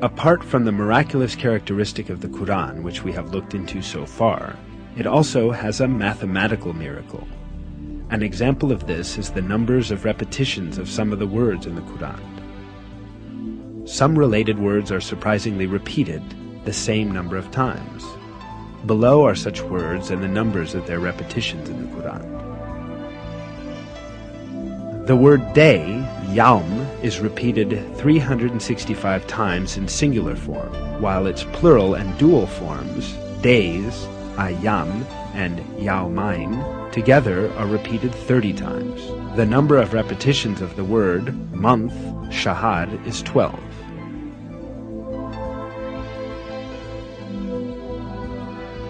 Apart from the miraculous characteristic of the Quran, which we have looked into so far, it also has a mathematical miracle. An example of this is the numbers of repetitions of some of the words in the Quran. Some related words are surprisingly repeated the same number of times. Below are such words and the numbers of their repetitions in the Quran. The word day, yaum, is repeated 365 times in singular form, while its plural and dual forms, days, ayam, and yaumain, together are repeated 30 times. The number of repetitions of the word month, shahad, is 12.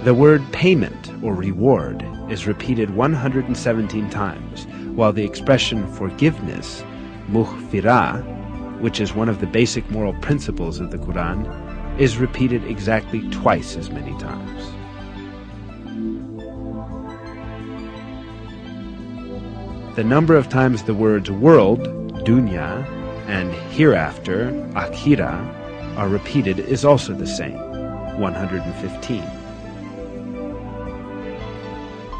The word payment or reward is repeated 117 times, while the expression forgiveness, mughfirah, which is one of the basic moral principles of the Quran, is repeated exactly twice as many times. The number of times the words world, dunya, and hereafter, akhira, are repeated is also the same, 115.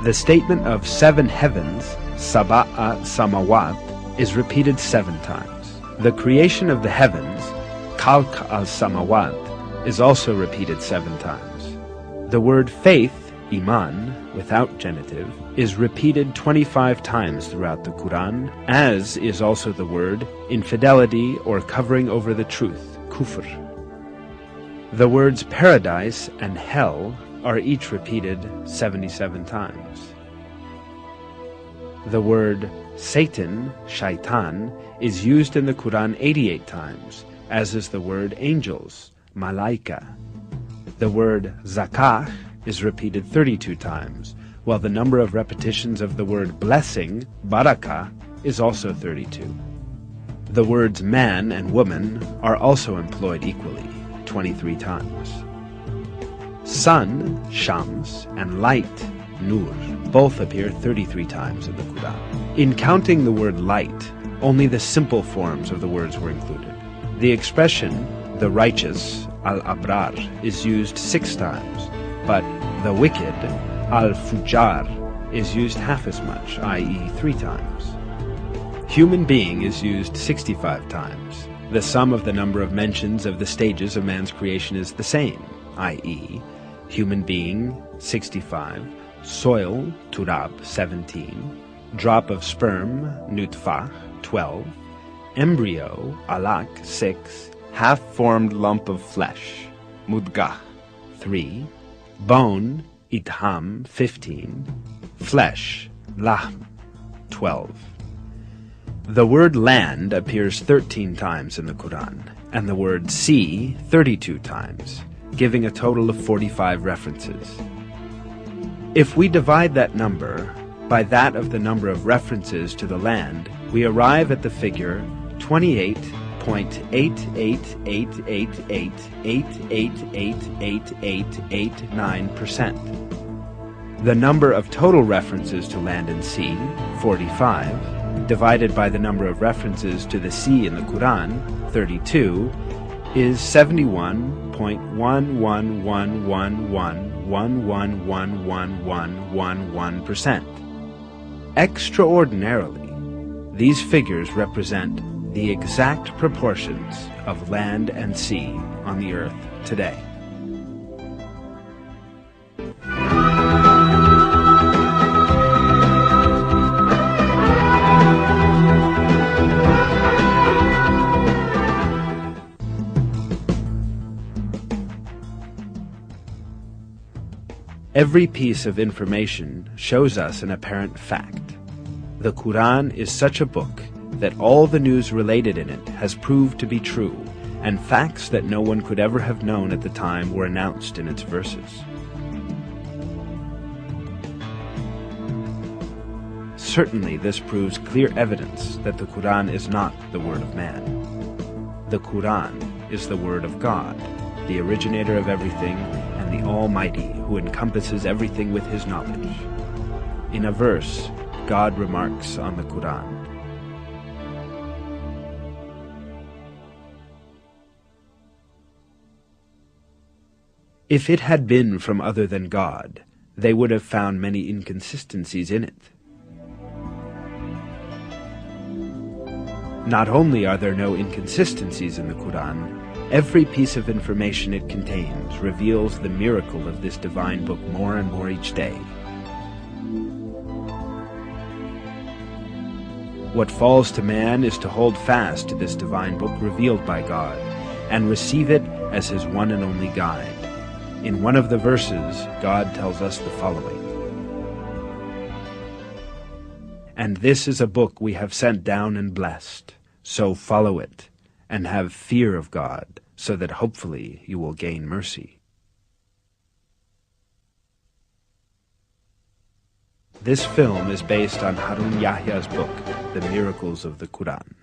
The statement of 7 heavens, sab'a samawat, is repeated 7 times. The creation of the heavens, khalq al-samawat, is also repeated 7 times. The word faith, iman, without genitive, is repeated 25 times throughout the Quran, as is also the word infidelity or covering over the truth, kufr. The words paradise and hell are each repeated 77 times. The word Satan, shaitan, is used in the Quran 88 times, as is the word angels, malaika. The word zakah is repeated 32 times, while the number of repetitions of the word blessing, barakah, is also 32. The words man and woman are also employed equally, 23 times. Sun, shams, and light, nur, both appear 33 times in the Quran. In counting the word light, only the simple forms of the words were included. The expression, the righteous, al-abrar, is used 6 times, but the wicked, al-fujar, is used half as much, i.e. 3 times. Human being is used 65 times. The sum of the number of mentions of the stages of man's creation is the same, i.e. human being, 65, soil, turab, 17, drop of sperm, nutfah, 12, embryo, alaq, 6, half-formed lump of flesh, mudgah, 3, bone, idham, 15, flesh, lahm, 12. The word land appears 13 times in the Quran, and the word sea 32 times, giving a total of 45 references. If we divide that number by that of the number of references to the land, we arrive at the figure 28.8888888889%. The number of total references to land and sea, 45, divided by the number of references to the sea in the Quran, 32, is 71.1111111111%. Extraordinarily, these figures represent the exact proportions of land and sea on the earth today. Every piece of information shows us an apparent fact. The Quran is such a book that all the news related in it has proved to be true, and facts that no one could ever have known at the time were announced in its verses. Certainly this proves clear evidence that the Quran is not the word of man. The Quran is the word of God, the originator of everything, and the Almighty, who encompasses everything with His knowledge. In a verse, God remarks on the Quran, If it had been from other than God, they would have found many inconsistencies in it. Not only are there no inconsistencies in the Quran, every piece of information it contains reveals the miracle of this divine book more and more each day. What falls to man is to hold fast to this divine book revealed by God, and receive it as his one and only guide. In one of the verses, God tells us the following: "And this is a book we have sent down and blessed, so follow it, and have fear of God, so that hopefully you will gain mercy." This film is based on Harun Yahya's book, The Miracles of the Quran.